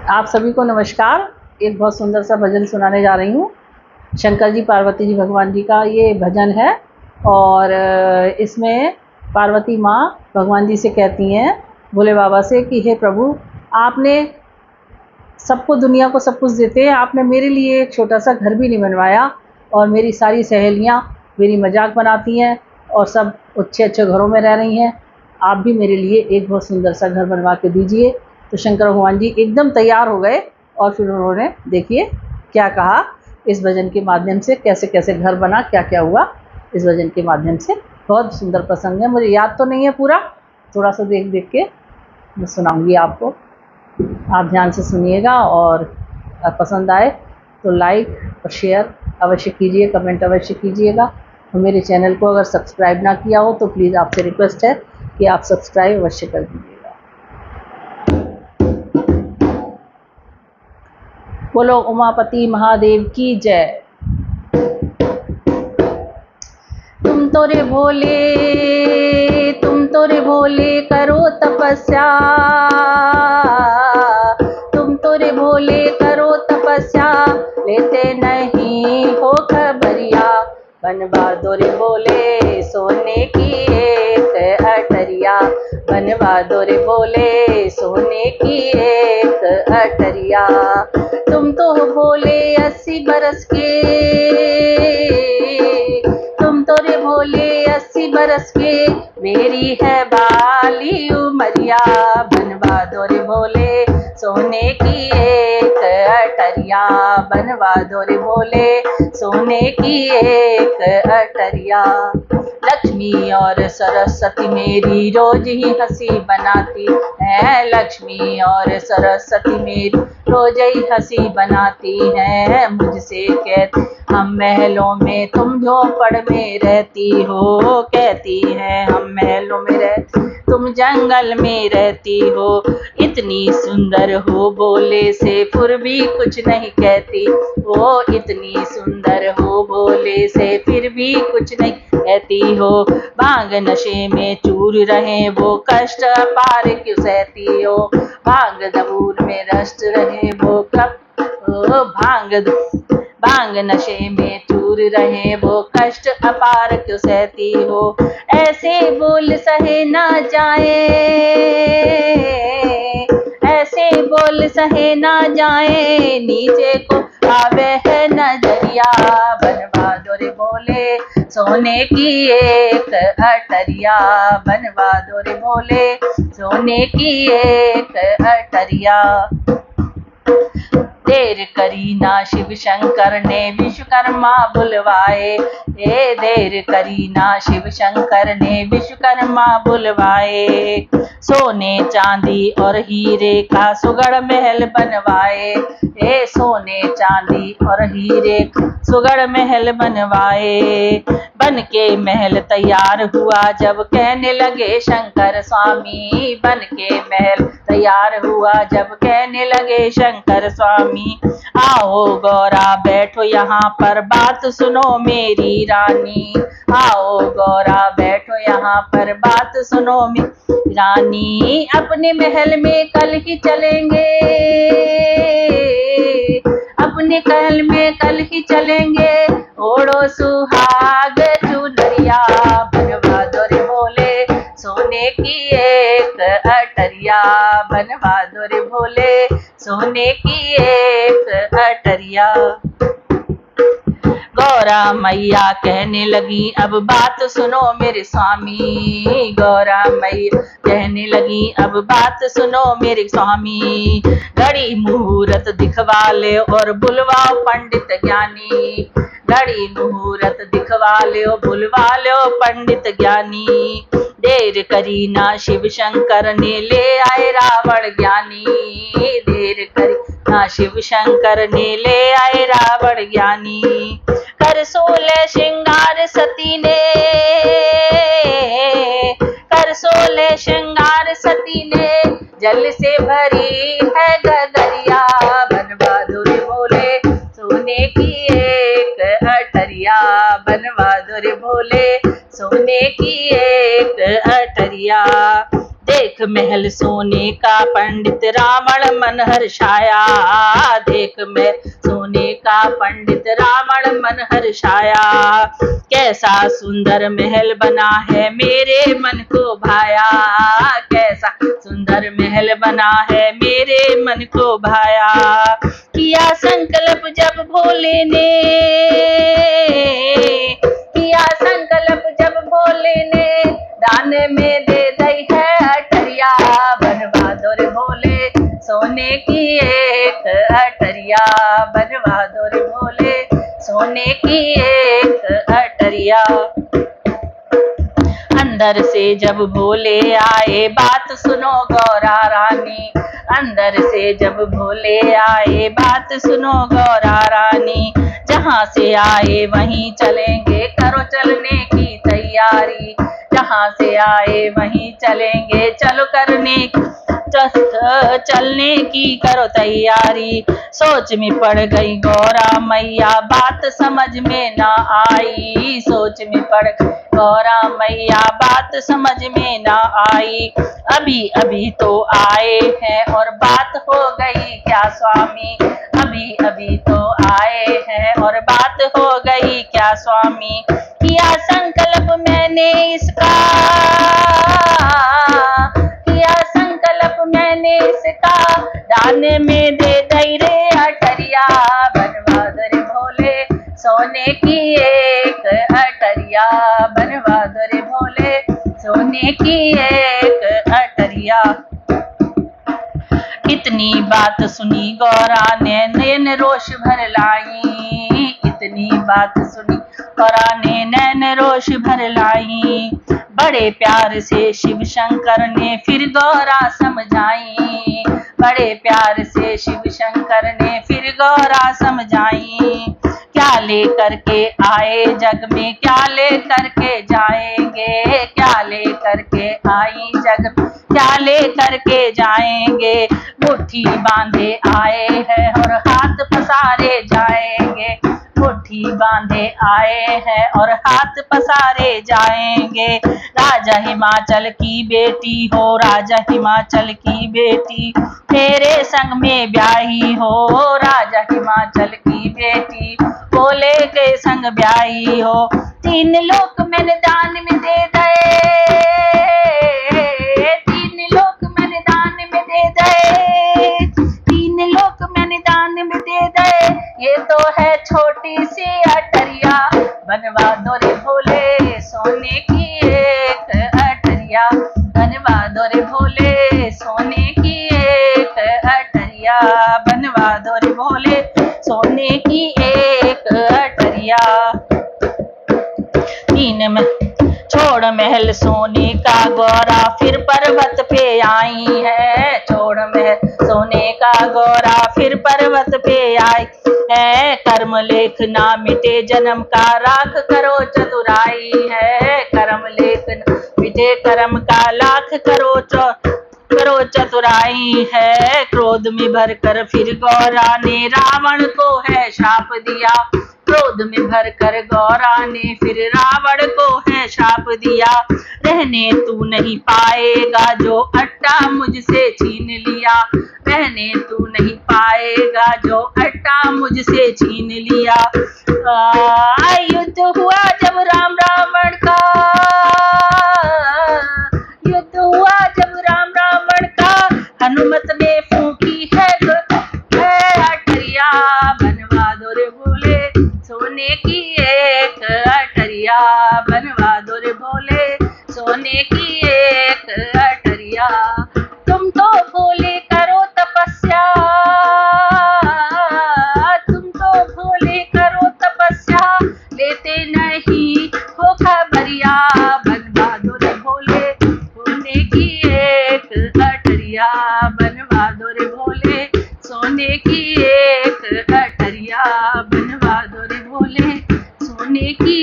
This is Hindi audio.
आप सभी को नमस्कार। एक बहुत सुंदर सा भजन सुनाने जा रही हूँ। शंकर जी पार्वती जी भगवान जी का ये भजन है और इसमें पार्वती माँ भगवान जी से कहती हैं भोले बाबा से कि हे प्रभु, आपने सबको, दुनिया को सब कुछ देते हैं, आपने मेरे लिए एक छोटा सा घर भी नहीं बनवाया और मेरी सारी सहेलियाँ मेरी मजाक बनाती हैं और सब अच्छे अच्छे घरों में रह रही हैं। आप भी मेरे लिए एक बहुत सुंदर सा घर बनवा के दीजिए। तो शंकर भगवान जी एकदम तैयार हो गए और फिर उन्होंने देखिए क्या कहा इस भजन के माध्यम से, कैसे कैसे घर बना, क्या क्या हुआ इस भजन के माध्यम से। बहुत सुंदर प्रसंग है, मुझे याद तो नहीं है पूरा, थोड़ा सा देख देख के मैं सुनाऊंगी आपको। आप ध्यान से सुनिएगा और पसंद आए तो लाइक और शेयर अवश्य कीजिए, कमेंट अवश्य कीजिएगा। और मेरे चैनल को अगर सब्सक्राइब ना किया हो तो प्लीज़ आपसे रिक्वेस्ट है कि आप सब्सक्राइब अवश्य कर दीजिएगा। बोलो उमापति महादेव की जय। तुम तो रे भोले करो तपस्या, तुम तो रे भोले करो तपस्या, लेते नहीं हो खबरिया। बनवा दो रे भोले सोने की एक अटरिया, बनवा दो रे भोले सोने की एक अटरिया। तुम तो भोले 80 बरस के, तुम तो रे भोले 80 बरस के, मेरी है बाली उमरिया। बनवा दो रे भोले सोने की एक अटरिया, बनवा दो रे भोले सोने की एक अटरिया। लक्ष्मी और सरस्वती मेरी रोज ही हंसी बनाती है, लक्ष्मी और सरस्वती मेरी रोज ही हंसी बनाती है। मुझसे कहती हम महलों में तुम झोपड़ में रहती हो, कहती है हम महलों में रहती तुम जंगल में रहती हो। इतनी सुंदर हो भोले से फिर भी कुछ नहीं कहती, वो इतनी सुंदर हो भोले से फिर भी कुछ नहीं कहती हो। भांग नशे में चूर रहे वो कष्ट पार क्यों सहती हो, भांग दबूर में रष्ट रहे वो कब भांग नशे में चूर रहे वो कष्ट अपार क्यों सहती हो। ऐसे बोल सहे ना जाए, ऐसे बोल सहे ना जाए, नीचे को आवे है नजरिया। बनवा दो रे भोले सोने की एक अटरिया, बनवा दो रे भोले सोने की एक अटरिया। देर करी ना शिव शंकर ने विश्वकर्मा बुलवाए, ए देर करी ना शिव शंकर ने विश्वकर्मा बुलवाए। सोने चांदी और हीरे का सुगढ़ महल बनवाए, ए सोने चांदी और हीरे सुगढ़ महल बनवाए। बन के महल तैयार हुआ जब कहने लगे शंकर स्वामी, बन के महल तैयार हुआ जब कहने लगे शंकर स्वामी। आओ गौरा बैठो यहाँ पर बात सुनो मेरी रानी, आओ गौरा बैठो यहाँ पर बात सुनो मेरी रानी। अपने महल में कल ही चलेंगे, अपने महल में कल ही चलेंगे, ओढ़ो सुहाग चुनरिया। बनवा दो रे भोले सोने की एक अटरिया, बनवा दो रे भोले सोने की एक अटरिया। गौरा मैया कहने लगी अब बात सुनो मेरे स्वामी, गौरा मैया कहने लगी अब बात सुनो मेरे स्वामी। घड़ी मुहूर्त दिखवा ले और बुलवाओ पंडित ज्ञानी, घड़ी मुहूर्त दिखवा ले और बुलवा लो पंडित ज्ञानी। देर करी ना शिव शंकर ने ले आए रावण ज्ञानी, देर करी ना शिव शंकर ने ले आए रावण ज्ञानी। कर 16 श्रृंगार सती ने, कर 16 श्रृंगार सती ने, जल से भरी है गगरिया। बनवा दो रे भोले सोने की एक अटरिया, बनवा दो रे भोले सोने की एक अटरिया। देख देख महल सोने का पंडित रावण मन हर्षाया, देख महल सोने का पंडित रावण मन हर्षाया। कैसा सुंदर महल बना है मेरे मन को भाया, कैसा सुंदर महल बना है मेरे मन को भाया। किया संकल्प जब भोले ने, किया संकल्प जब भोले ने, दान में दे दई है अटरिया। बनवा दो रे भोले सोने की एक अटरिया, बनवा दो रे भोले सोने की एक अटरिया। अंदर से जब भोले आए बात सुनो गौरा रानी, अंदर से जब भोले आए बात सुनो गौरा रानी। जहाँ से आए वहीं चलेंगे करो चलने की तैयारी, जहाँ से आए वहीं चलेंगे चलो करने चलने की करो तैयारी। सोच में पड़ गई गौरा मैया बात समझ में ना आई, सोच में पड़ गई गौरा मैया बात समझ में ना आई। अभी अभी तो आए हैं और बात हो गई क्या स्वामी, अभी अभी तो आए हैं और बात हो गई क्या स्वामी। किया संकल्प मैंने इसका, किया संकल्प मैंने इसका, दान में दे दई रे अटरिया। बनवा दो रे भोले सोने की एक अटरिया, बनवा दो रे भोले सोने की एक अटरिया। इतनी बात सुनी गौरा ने नैन रोष भर लाई, इतनी बात सुनी गौरा ने नैन रोष भर लाई। बड़े प्यार से शिव शंकर ने फिर गौरा समझाई, बड़े प्यार से शिव शंकर ने फिर गौरा समझाई। क्या लेकर के आए जग में क्या लेकर के जाएंगे, क्या लेकर के आई जग में क्या लेकर के जाएंगे। मुट्ठी बांधे आए हैं और हाथ पसारे जाएंगे, मुट्ठी बांधे आए हैं और हाथ पसारे जाएंगे। राजा हिमाचल की बेटी हो, राजा हिमाचल की बेटी तेरे संग में ब्याही हो, राजा हिमाचल की बेटी भोले के संग ब्याही हो। तीन लोक मैंने दान में दे दे, तीन लोक मैंने दान में दे दे, तीन लोक मैंने दान में दे दे। ये तो है छोटी सी अटरिया, बनवा दो रे भोले सोने की एक अटरिया, बनवा दो रे भोले सोने की एक अटरिया, बनवा दो रे भोले सोने की एक अटरिया। तीन में छोड़ महल सोने का गौरा फिर पर्वत पे आई है, छोड़ महल सोने का गौरा फिर पर्वत पे आई है। कर्म लेख ना मिटे जन्म का राख करो चतुराई है, कर्म लेख ना मिटे कर्म का लाख करो चतुराई है। क्रोध में भरकर फिर गौरा ने रावण को है शाप दिया, क्रोध में भरकर गौरा ने फिर रावण को है शाप दिया। रहने तू नहीं पाएगा जो अट्टा मुझसे छीन लिया, रहने तू नहीं पाएगा जो अट्टा मुझसे छीन लिया। युद्ध हुआ जब राम रावण का, युद्ध हुआ जब राम रावण का, हनुमत ने फूंकी है अटरिया, बनवा दो रे भोले सोने की एक अटरिया, बनवा दो रे भोले सोने की एक अटरिया। तुम तो भोले करो तपस्या, तुम तो भोले करो तपस्या, लेते नहीं हो खबरिया, बनवा दो रे भोले सोने की एक अटरिया, बनवा दो रे भोले सोने की एक अटरिया, बनवा दो रे भोले सोने की